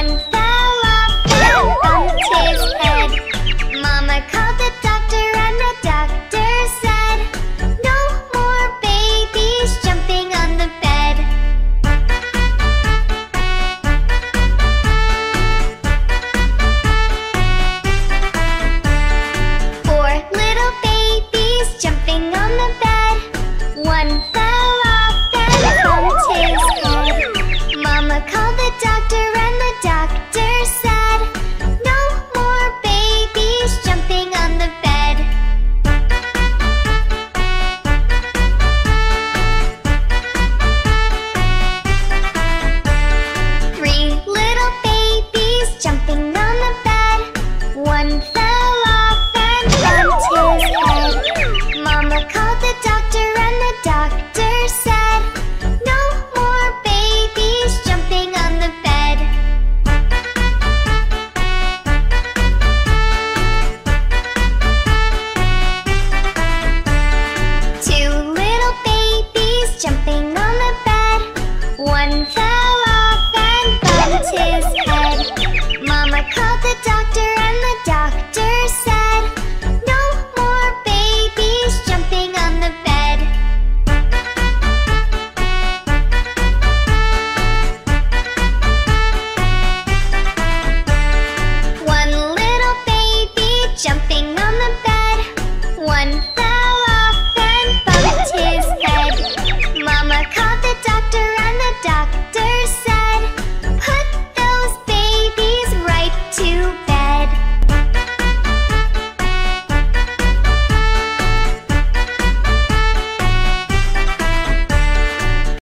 One fell off and bumped his head. Mama called the doctor and the doctor said, "No more babies jumping on the bed." Four little babies jumping on the bed. One fell off and bumped his head. Mama called the doctor and the doctor said, "No more babies jumping on the bed." Three little babies jumping on the bed. One fell off and bumped his head. Mama called the doctor and the doctor said, "No more babies jumping on the bed." Two little babies jumping on the bed. One fell off and bumped his